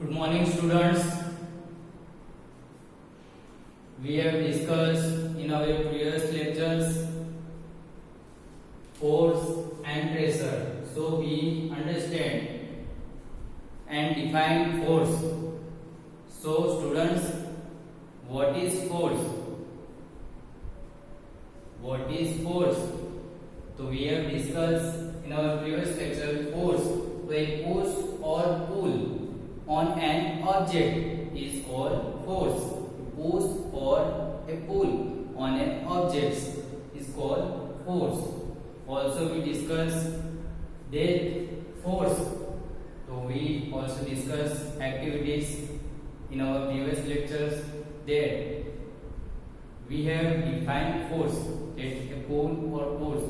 Good morning, students. We have discussed in our previous lectures force and pressure. So we understand and define force. So students, what is force? What is force? So we have discussed in our previous lecture force. So a push or pull on an object is called force. Push or a pull on an object is called force. Also we discuss that force. So we also discuss activities in our previous lectures that we have defined force, that a pull or push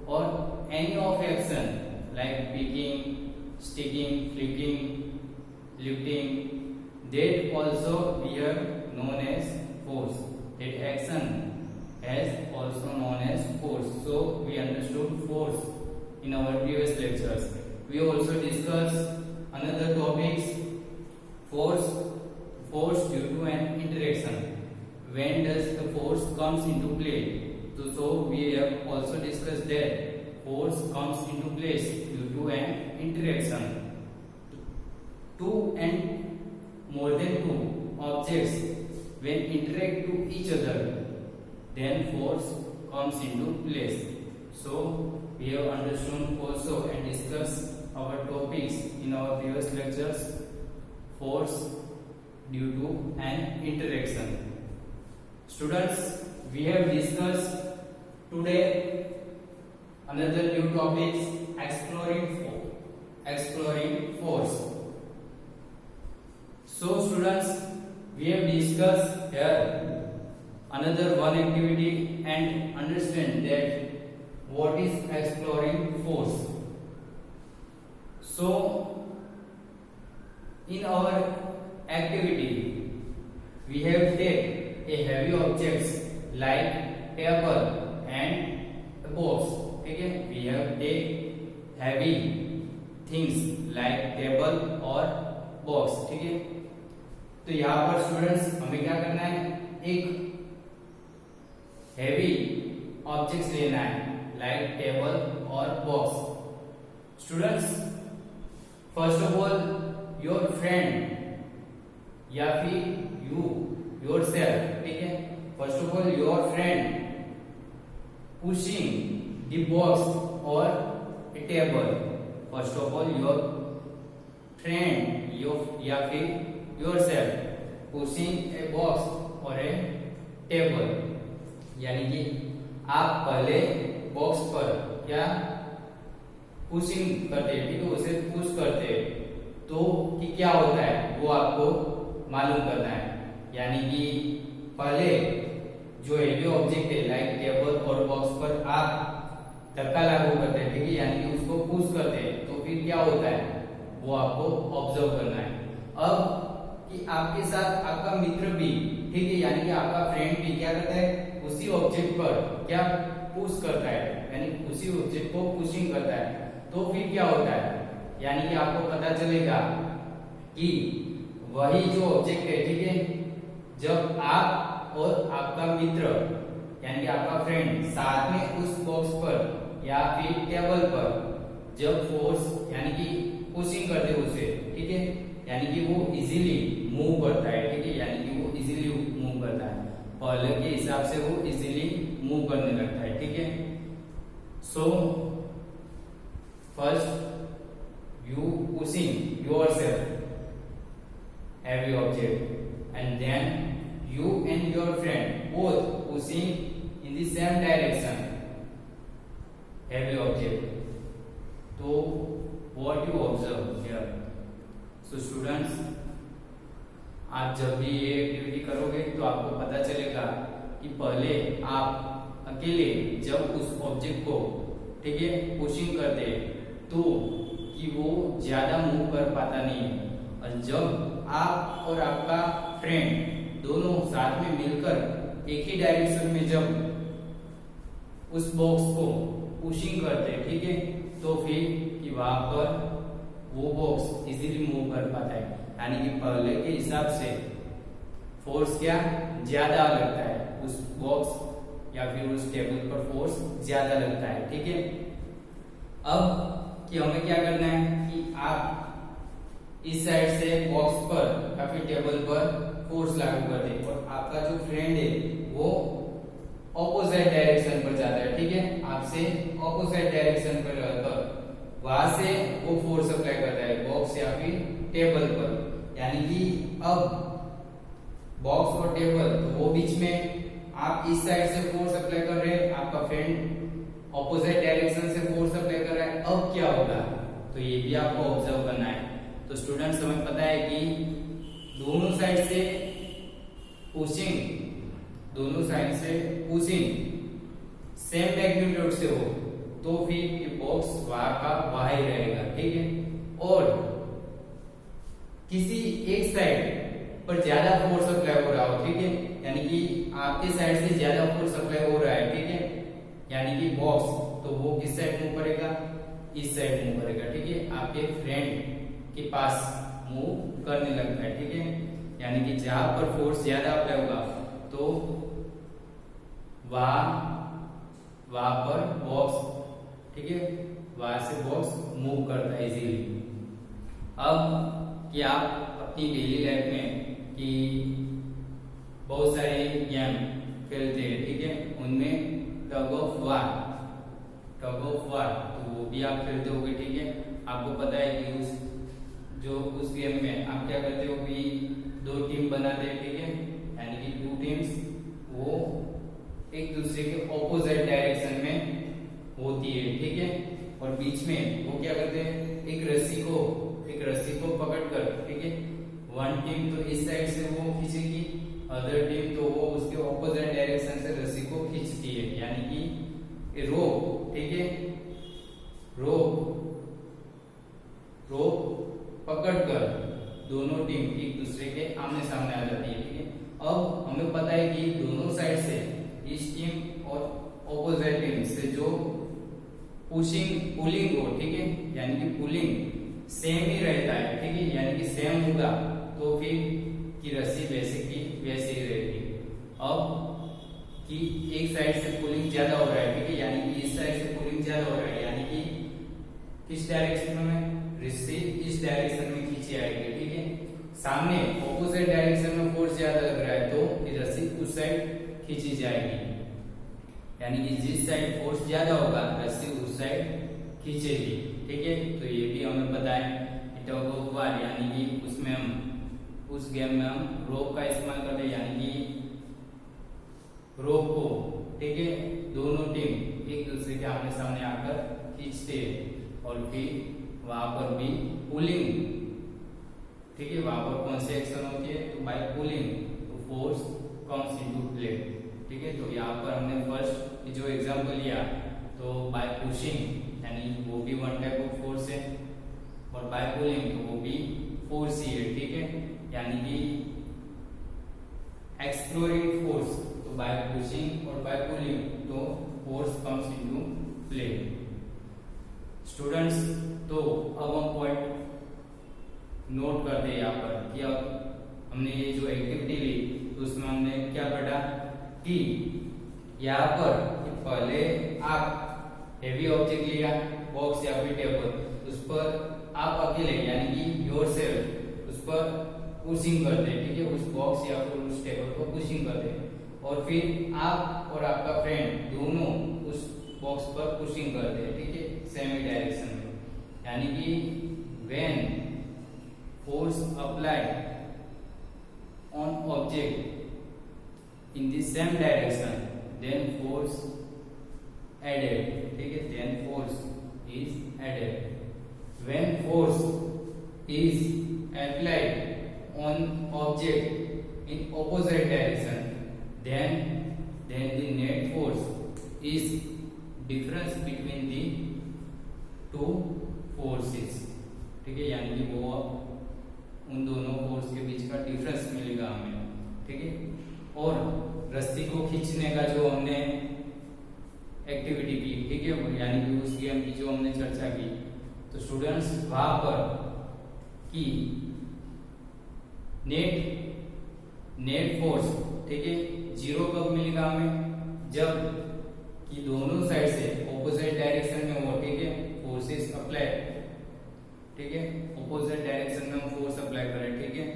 or any of action like picking, sticking, flicking, lifting, that also we have known as force. That action is also known as force. So we understood force in our previous lectures. We also discussed another topics, force due to an interaction. When does the force comes into play? So we have also discussed that force comes into place due to an interaction. Two and more than two objects when interact to each other, then force comes into place. So we have understood also and discussed our topics in our previous lectures, force due to an interaction. Students, we have discussed today another new topics, exploring force. So students, we have discussed here another one activity and understand that what is exploring force. So in our activity we have take a heavy objects like table and a box. Okay, we have take heavy things like table or box. ठीक है, तो यहाँ पर students हमें क्या करना है, एक हेवी ऑब्जेक्ट्स लेना है लाइक टेबल और box. Students, first of all your friend या फिर यू योरसेल्फ, ठीक है, first of all your friend pushing the box और a table. First of all your friend या फिर yourself pushing a box or a table, यानी कि आप पहले बॉक्स पर क्या पुशिंग करते हैं, ठीक है, उसे पुश करते हैं, तो कि क्या होता है वो आपको मालूम करना है. यानी कि पहले जो हेवी ऑब्जेक्ट है लाइक टेबल और बॉक्स पर आप धक्का लागू करते हैं, ठीक है, यानी कि उसको पुश करते हैं, तो फिर क्या होता है वो आपको ऑब्जर्व करना है. अब कि आपके साथ आपका मित्र भी, ठीक है, यानी कि आपका फ्रेंड भी क्या करता है, उसी ऑब्जेक्ट पर क्या पुश करता है, यानी उसी ऑब्जेक्ट को पुशिंग करता है, तो फिर क्या होता है, यानी कि आपको पता चलेगा कि वही जो ऑब्जेक्ट है, ठीक है, जब आप और आपका मित्र यानी कि आपका फ्रेंड साथ में उस बॉक्स पर या फिर टेबल पर जब फोर्स यानी कि पुशिंग करते हैं उसे, ठीक है, यानी कि वो इजीली मूव करता है, ठीक है, यानी कि वो इजीली मूव करता है, पहले के हिसाब से वो इजीली मूव करने लगता है, ठीक है. So first you pushing yourself heavy object and then you and your friend both pushing in the same direction heavy object. So what you observe here? So students, आप जब भी ये एक्टिविटी करोगे तो आपको पता चलेगा कि पहले आप अकेले जब उस ऑब्जेक्ट को, ठीक है, पुशिंग करते तो कि वो ज्यादा मूव कर पाता नहीं है, और जब आप और आपका फ्रेंड दोनों साथ में मिलकर एक ही डायरेक्शन में जब उस बॉक्स को पुशिंग करते हैं, ठीक है, तो फिर कि वहां पर वो बॉक्स इजीली मूव कर पाता है, यानी कि पहले के हिसाब से फोर्स क्या ज्यादा लगता है, उस बॉक्स या फिर उस टेबल पर फोर्स ज्यादा लगता है। ठीक है, अब कि हमें क्या करना है कि आप इस साइड से बॉक्स पर या फिर टेबल पर फोर्स लागू कर दें और आपका जो फ्रेंड है वो ऑपोजिट डायरेक्शन पर जाता है। ठीक है, आपसे ऑपोजिट डायरेक्शन पर रहकर वहां से वो फोर्स अप्लाई करता है बॉक्स या फिर टेबल पर, यानी कि अब बॉक्स और टेबल तो वो बीच में आप इस साइड से फोर्स अप्लाई कर रहे हैं, आपका फ्रेंड ऑपोजिट डायरेक्शन से फोर्स अप्लाई कर रहा है। अब क्या होगा तो ये भी आपको ऑब्जर्व करना है। तो स्टूडेंट्स हमें पता है कि दोनों साइड से पुशिंग सेम मैग्नीट्यूड से हो तो फिर ये बॉक्स वहां का वहां ही रहेगा। ठीक है, और किसी एक साइड पर ज्यादा फोर्स अप्लाई हो रहा हो, ठीक है, यानी कि आपके साइड से ज्यादा फोर्स अप्लाई हो रहा है, ठीक है, यानी कि बॉक्स तो वो किस साइड मूव करेगा, इस साइड मूव करेगा। ठीक है, आपके फ्रेंड के पास मूव करने लगता है। ठीक है, यानी कि जहां पर फोर्स ज्यादा अप्लाई होगा तो वहां पर बॉक्स, ठीक है, वहां से बॉक्स मूव करता है इजीली। अब कि आप अपनी डेली लाइफ में कि बहुत सारे गेम खेलते हैं, ठीक है, उनमें टग ऑफ वार तो वो भी आप खेलते होगे। ठीक है, आपको पता है कि उस गेम में आप क्या करते हो कि 2 टीम बनाते हैं। ठीक है, यानी कि 2 टीम्स वो एक दूसरे के ऑपोजिट डायरेक्शन में होती है। ठीक है, और बीच में वो क्या करते हैं, एक रस्सी को पकड़कर, ठीक है, 1 टीम तो इस साइड से वो खींचेगी, अदर टीम तो वो उसके ऑपोजिट डायरेक्शन से रस्सी को खींचती है, यानी कि रोप, ठीक है, रोप पकड़कर दोनों टीम एक दूसरे के आमने सामने आ जाती है। ठीक है, अब हमें पता है कि दोनों साइड से इस टीम और ऑपोजिट टीम से जो पुलिंग हो, ठीक है, यानी कि पुलिंग सेम ही रहता है। ठीक है, यानी कि सेम होगा तो फिर की रस्सी वैसे की वैसे ही रहेगी। अब कि एक साइड से पुलिंग ज्यादा हो रहा है, ठीक है, यानी कि इस साइड से पुलिंग ज्यादा हो रहा है, यानी कि किस डायरेक्शन में, रस्सी इस डायरेक्शन में खींची आएगी। ठीक है, सामने ऑपोजिट डायरेक्शन में फोर्स ज्यादा लग रहा है तो ये रस्सी उस साइड खींची जाएगी, यानी कि जिस साइड फोर्स ज्यादा होगा रस्सी उस साइड खींचेगी। ठीक है, तो ये भी हमें पता है टग ऑफ वार, यानी कि उसमें हम उस गेम में हम रोप का इस्तेमाल करते हैं, यानी कि रोप को, ठीक है, दोनों टीम एक दूसरे के आमने सामने आकर खींचते हैं और फिर वहां पर भी पुलिंग, ठीक है, वहां पर कौन सी एक्शन होती है, तो बाय पुलिंग तो फोर्स कम्स इनटू प्ले। ठीक है, तो यहाँ पर हमने फर्स्ट जो एग्जांपल लिया तो बाय पुशिंग, यानी वो भी 1 टाइप ऑफ फोर्स है, और बाय पुलिंग तो वो भी फोर्स ही है। ठीक है, यानी कि एक्सप्लोरिंग फोर्स तो बाय पुशिंग और बाय पुलिंग तो force comes into play. Students, तो अब हम पॉइंट नोट करते हैं यहाँ पर कि अब हमने ये जो एक्टिविटी ली तो उसमें हमने क्या पढ़ा कि यहाँ पर पहले आप हेवी ऑब्जेक्ट लिया, बॉक्स या फिर टेबल, उस पर आप अकेले यानी कि योरसेल्फ उस पर पुशिंग करते हैं। ठीक है, उस बॉक्स या फिर उस टेबल पर पुशिंग करते हैं और फिर आप और आपका फ्रेंड दोनों उस बॉक्स पर पुशिंग करते हैं। ठीक है, सेम डायरेक्शन में, यानी कि when force applied on object in the same direction then force added। ठीक है, then force is added। when force is applied on object in opposite direction then the net force is difference between the two forces। ठीक है, यानी कि वो उन दोनों force के बीच का डिफरेंस मिलेगा हमें। ठीक है, और रस्सी को खींचने का जो हमने एक्टिविटी की, ठीक है, यानी कि उस गेम की जो हमने चर्चा की, तो स्टूडेंट्स वहां पर कि नेट फोर्स, ठीक है, जीरो कब मिलेगा हमें, जब कि दोनों साइड से ऑपोजिट डायरेक्शन में हो, ठीक है, फोर्सेस अप्लाई, ठीक है, ऑपोजिट डायरेक्शन में हम फोर्स अप्लाई करें, ठीक है,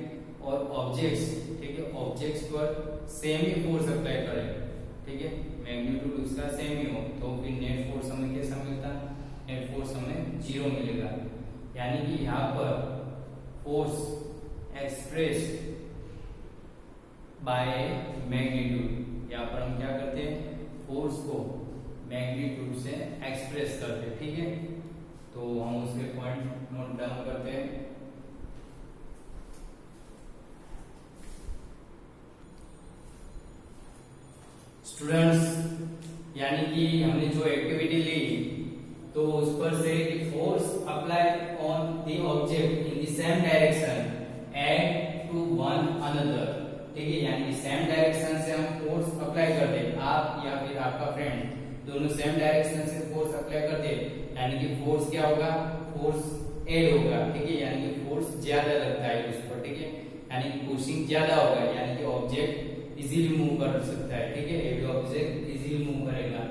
और ऑब्जेक्ट्स, ठीक है, ऑब्जेक्ट्स पर सेम ही फोर्स अप्लाई करें, ठीक है, मैग्नीट्यूड उसका सेम ही हो, तो फिर नेट फोर्स हमें कैसा मिलता है, नेट फोर्स हमें जीरो मिलेगा। यानी कि यहाँ पर फोर्स एक्सप्रेस्ड बाय मैग्नीट्यूड, यहाँ पर हम क्या करते हैं, फोर्स को मैग्नीट्यूड से एक्सप्रेस करते हैं, ठीक है। तो हम उसके पॉइंट नोट डाउन करते हैं। स्टूडेंट्स, यानी कि हमने जो एक्टिविटी ली तो उस पर से force apply on the object in the same direction and to one another, ठीक है, यानी कि सेम डायरेक्शन से हम फोर्स अप्लाई करते हैं, आप या फिर आपका फ्रेंड दोनों सेम डायरेक्शन से फोर्स अप्लाई करते हैं, यानी कि फोर्स क्या होगा, फोर्स एड होगा, ठीक है, यानी कि फोर्स ज्यादा लगता है उस पर, ठीक है, यानी कि पुशिंग ज्यादा होगा, यानी कि ऑब्जेक्ट इजीली मूव कर सकता है, ठीक है, ये ऑब्जेक्ट इजीली मूव करेगा।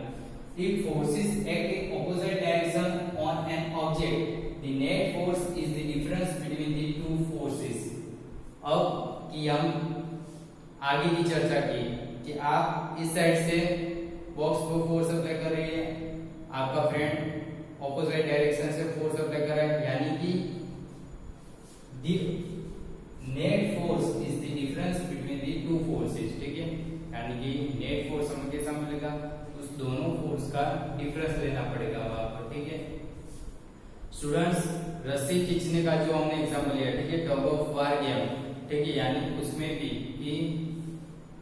If forces act in opposite direction on an object, the net force is the difference between the two forces. अब कि हम आगे की चर्चा की कि आप इस साइड से बॉक्स को फोर्स अप्लाई कर रही है, आपका फ्रेंड ऑपोजिट डायरेक्शन से फोर्स अप्लाई कर रहा है, यानी कि the net force is the difference between the two forces, ठीक है, यानी कि नेट फोर्स हमें कैसा मिलेगा, उस दोनों फोर्स का डिफरेंस लेना पड़ेगा वहां पर, ठीक है। स्टूडेंट्स, रस्सी खींचने का जो हमने एग्जांपल लिया, ठीक है, टग ऑफ वार गेम, ठीक है, यानी उसमें भी कि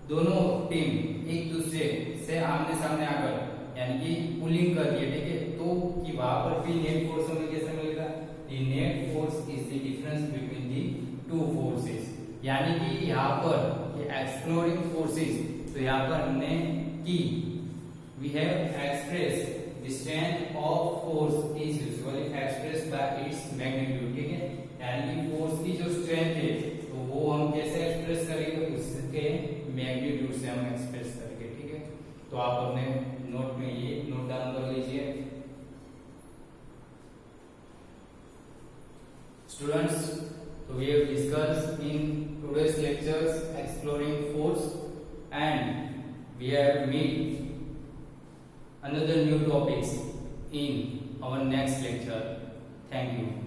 दोनों टीम एक दूसरे से आमने सामने आकर यानी कि पुलिंग कर रही है, ठीक है, तो कि वहां पर भी नेट फोर्स हमें कैसे मिलेगा, the net force is the difference between the two forces, यानी कि यहाँ पर एक्सप्लोरिंग फोर्सेस, तो यहाँ पर हमने की we have expressed the strength of force is usually expressed by its magnitude, ठीक है, यानी कि फोर्स की जो स्ट्रेंथ है तो वो हम कैसे एक्सप्रेस करेंगे, उसके मैग्नीट्यूड से हम एक्सप्रेस करेंगे, ठीक है। तो आप अपने नोट में ये नोट डाउन कर लीजिए। स्टूडेंट्स, तो we have discussed in today's lectures exploring force and we have meet another new topics in our next lecture. Thank you.